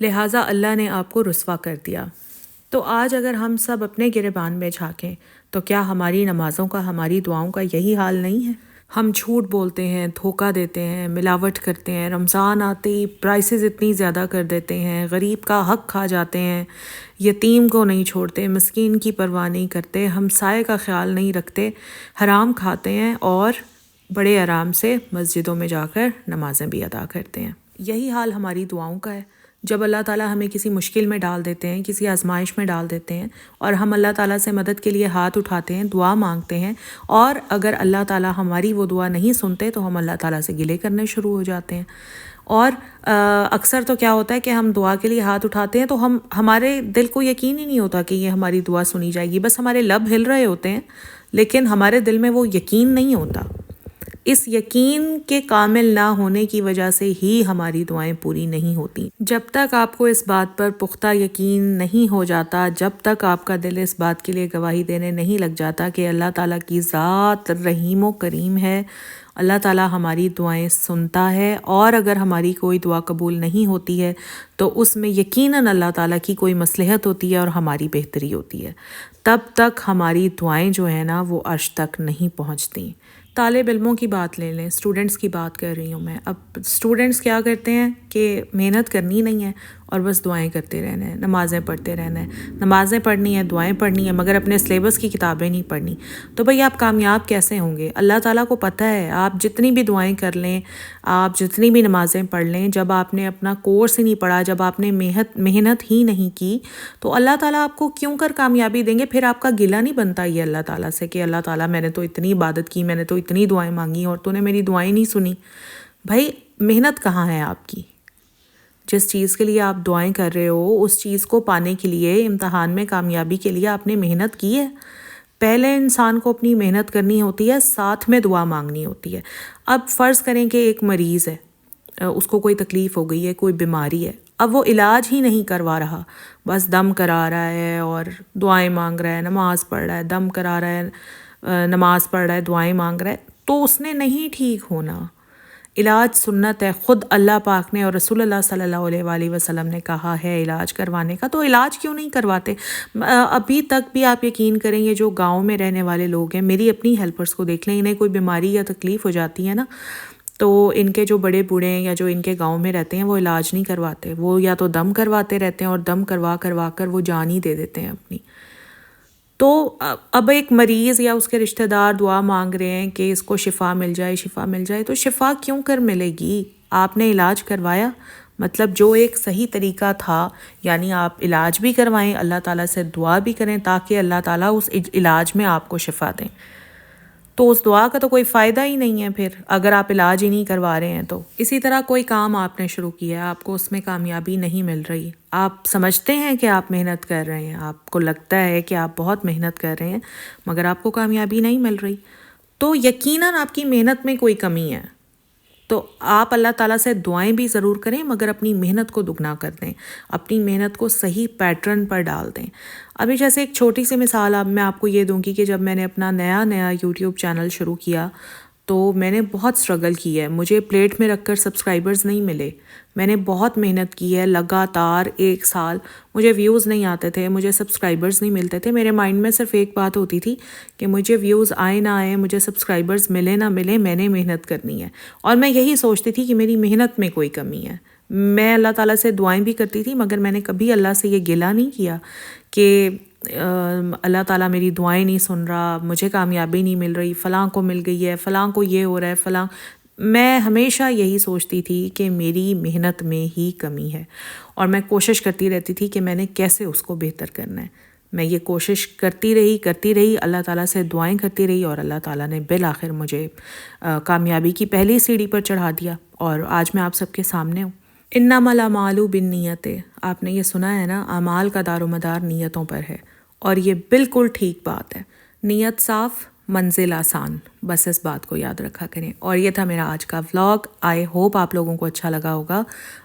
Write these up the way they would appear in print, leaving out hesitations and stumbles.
لہٰذا اللہ نے آپ کو رسوا کر دیا۔ تو آج اگر ہم سب اپنے گریبان میں جھانکیں تو کیا ہماری نمازوں کا، ہماری دعاؤں کا یہی حال نہیں ہے؟ ہم جھوٹ بولتے ہیں، دھوکہ دیتے ہیں، ملاوٹ کرتے ہیں، رمضان آتے ہی پرائسز اتنی زیادہ کر دیتے ہیں، غریب کا حق کھا جاتے ہیں، یتیم کو نہیں چھوڑتے، مسکین کی پرواہ نہیں کرتے، ہمسائے کا خیال نہیں رکھتے، حرام کھاتے ہیں اور بڑے آرام سے مسجدوں میں جا کر نمازیں بھی ادا کرتے ہیں۔ یہی حال ہماری دعاؤں کا ہے۔ جب اللہ تعالیٰ ہمیں کسی مشکل میں ڈال دیتے ہیں، کسی آزمائش میں ڈال دیتے ہیں اور ہم اللہ تعالیٰ سے مدد کے لیے ہاتھ اٹھاتے ہیں، دعا مانگتے ہیں، اور اگر اللہ تعالیٰ ہماری وہ دعا نہیں سنتے تو ہم اللہ تعالیٰ سے گلے کرنے شروع ہو جاتے ہیں۔ اور اکثر تو کیا ہوتا ہے کہ ہم دعا کے لیے ہاتھ اٹھاتے ہیں تو ہمارے دل کو یقین ہی نہیں ہوتا کہ یہ ہماری دعا سنی جائے گی، بس ہمارے لب ہل رہے ہوتے ہیں لیکن ہمارے دل میں وہ یقین نہیں ہوتا۔ اس یقین کے کامل نہ ہونے کی وجہ سے ہی ہماری دعائیں پوری نہیں ہوتی۔ جب تک آپ کو اس بات پر پختہ یقین نہیں ہو جاتا، جب تک آپ کا دل اس بات کے لیے گواہی دینے نہیں لگ جاتا کہ اللہ تعالیٰ کی ذات رحیم و کریم ہے، اللہ تعالیٰ ہماری دعائیں سنتا ہے، اور اگر ہماری کوئی دعا قبول نہیں ہوتی ہے تو اس میں یقیناً اللہ تعالیٰ کی کوئی مصلحت ہوتی ہے اور ہماری بہتری ہوتی ہے، تب تک ہماری دعائیں جو ہیں نا وہ عرش تک نہیں پہنچتی۔ طالب علموں کی بات لے لیں، اسٹوڈنٹس کی بات کر رہی ہوں میں۔ اب اسٹوڈنٹس کیا کرتے ہیں کہ محنت کرنی نہیں ہے اور بس دعائیں کرتے رہنا ہے، نمازیں پڑھتے رہنا ہے، نمازیں پڑھنی ہے، دعائیں پڑھنی ہے، مگر اپنے سلیبس کی کتابیں نہیں پڑھنی۔ تو بھئی آپ کامیاب کیسے ہوں گے؟ اللہ تعالیٰ کو پتہ ہے آپ جتنی بھی دعائیں کر لیں، آپ جتنی بھی نمازیں پڑھ لیں، جب آپ نے اپنا کورس ہی نہیں پڑھا، جب آپ نے محنت ہی نہیں کی تو اللہ تعالیٰ آپ کو کیوں کر کامیابی دیں گے؟ پھر آپ کا گلہ نہیں بنتا یہ اللہ تعالیٰ سے کہ اللہ تعالیٰ میں نے تو اتنی عبادت کی، میں نے تو اتنی دعائیں مانگی اور تو نے میری دعائیں نہیں سنی۔ بھائی محنت کہاں ہے آپ کی؟ جس چیز کے لیے آپ دعائیں کر رہے ہو اس چیز کو پانے کے لیے، امتحان میں کامیابی کے لیے آپ نے محنت کی ہے۔ پہلے انسان کو اپنی محنت کرنی ہوتی ہے، ساتھ میں دعا مانگنی ہوتی ہے۔ اب فرض کریں کہ ایک مریض ہے، اس کو کوئی تکلیف ہو گئی ہے، کوئی بیماری ہے، اب وہ علاج ہی نہیں کروا رہا، بس دم کرا رہا ہے اور دعائیں مانگ رہا ہے، نماز پڑھ رہا ہے، دم کرا رہا ہے، نماز پڑھ رہا ہے، دعائیں مانگ رہا ہے، تو اس نے نہیں ٹھیک ہونا۔ علاج سنت ہے، خود اللہ پاک نے اور رسول اللہ صلی اللہ علیہ وآلہ وسلم نے کہا ہے علاج کروانے کا، تو علاج کیوں نہیں کرواتے؟ ابھی تک بھی آپ یقین کریں، یہ جو گاؤں میں رہنے والے لوگ ہیں، میری اپنی ہیلپرز کو دیکھ لیں، انہیں کوئی بیماری یا تکلیف ہو جاتی ہے نا تو ان کے جو بڑے بوڑھے ہیں یا جو ان کے گاؤں میں رہتے ہیں وہ علاج نہیں کرواتے، وہ یا تو دم کرواتے رہتے ہیں اور دم کروا کر وہ جان ہی دے دیتے ہیں اپنی۔ تو اب ایک مریض یا اس کے رشتہ دار دعا مانگ رہے ہیں کہ اس کو شفا مل جائے، شفا مل جائے، تو شفا کیوں کر ملے گی؟ آپ نے علاج کروایا، مطلب جو ایک صحیح طریقہ تھا، یعنی آپ علاج بھی کروائیں، اللہ تعالیٰ سے دعا بھی کریں تاکہ اللہ تعالیٰ اس علاج میں آپ کو شفا دیں۔ تو اس دعا کا تو کوئی فائدہ ہی نہیں ہے پھر، اگر آپ علاج ہی نہیں کروا رہے ہیں تو۔ اسی طرح کوئی کام آپ نے شروع کیا ہے، آپ کو اس میں کامیابی نہیں مل رہی، آپ سمجھتے ہیں کہ آپ محنت کر رہے ہیں، آپ کو لگتا ہے کہ آپ بہت محنت کر رہے ہیں، مگر آپ کو کامیابی نہیں مل رہی، تو یقیناً آپ کی محنت میں کوئی کمی ہے۔ تو آپ اللہ تعالیٰ سے دعائیں بھی ضرور کریں، مگر اپنی محنت کو دگنا کر دیں، اپنی محنت کو صحیح پیٹرن پر ڈال دیں۔ ابھی جیسے ایک چھوٹی سی مثال اب میں آپ کو یہ دوں گی کہ جب میں نے اپنا نیا یوٹیوب چینل شروع کیا تو میں نے بہت سٹرگل کی ہے، مجھے پلیٹ میں رکھ کر سبسکرائبرز نہیں ملے، میں نے بہت محنت کی ہے، لگاتار 1 سال مجھے ویوز نہیں آتے تھے، مجھے سبسکرائبرز نہیں ملتے تھے، میرے مائنڈ میں صرف ایک بات ہوتی تھی کہ مجھے ویوز آئے نہ آئے، مجھے سبسکرائبرز ملے نہ ملے، میں نے محنت کرنی ہے، اور میں یہی سوچتی تھی کہ میری محنت میں کوئی کمی ہے۔ میں اللہ تعالیٰ سے دعائیں بھی کرتی تھی، مگر میں نے کبھی اللہ سے یہ گلہ نہیں کیا کہ اللہ تعالیٰ میری دعائیں نہیں سن رہا، مجھے کامیابی نہیں مل رہی، فلاں کو مل گئی ہے، فلاں کو یہ ہو رہا ہے، فلاں۔ میں ہمیشہ یہی سوچتی تھی کہ میری محنت میں ہی کمی ہے، اور میں کوشش کرتی رہتی تھی کہ میں نے کیسے اس کو بہتر کرنا ہے۔ میں یہ کوشش کرتی رہی، اللہ تعالیٰ سے دعائیں کرتی رہی، اور اللہ تعالیٰ نے بالآخر مجھے کامیابی کی پہلی سیڑھی پر چڑھا دیا، اور آج میں آپ سب کے سامنے ہوں۔ انما الاعمال بالنیات، آپ نے یہ سنا ہے نا، اعمال کا دار و مدار نیتوں پر ہے، اور یہ بالکل ٹھیک بات ہے۔ نیت صاف، منزل آسان، بس اس بات کو یاد رکھا کریں۔ اور یہ تھا میرا آج کا ولاگ، آئی ہوپ آپ لوگوں کو اچھا لگا ہوگا۔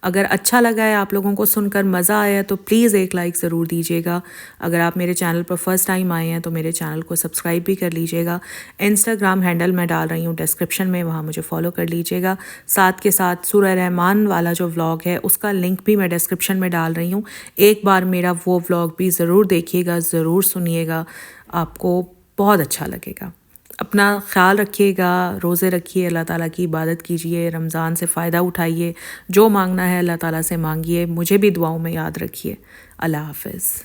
اگر اچھا لگا ہے، آپ لوگوں کو سن کر مزہ آیا تو پلیز ایک لائک ضرور دیجیے گا۔ اگر آپ میرے چینل پر فرسٹ ٹائم آئے ہیں تو میرے چینل کو سبسکرائب بھی کر لیجیے گا۔ انسٹاگرام ہینڈل میں ڈال رہی ہوں ڈسکرپشن میں، وہاں مجھے فالو کر لیجیے گا۔ ساتھ کے ساتھ سورہ رحمان والا جو ولاگ ہے اس کا لنک بھی میں ڈسکرپشن میں ڈال رہی ہوں، ایک بار میرا وہ ولاگ بھی ضرور دیکھیے گا، ضرور سنیے گا، آپ کو بہت اچھا لگے گا۔ اپنا خیال رکھیے گا، روزے رکھیے، اللہ تعالیٰ کی عبادت کیجیے، رمضان سے فائدہ اٹھائیے، جو مانگنا ہے اللہ تعالیٰ سے مانگیے، مجھے بھی دعاؤں میں یاد رکھیے۔ اللہ حافظ۔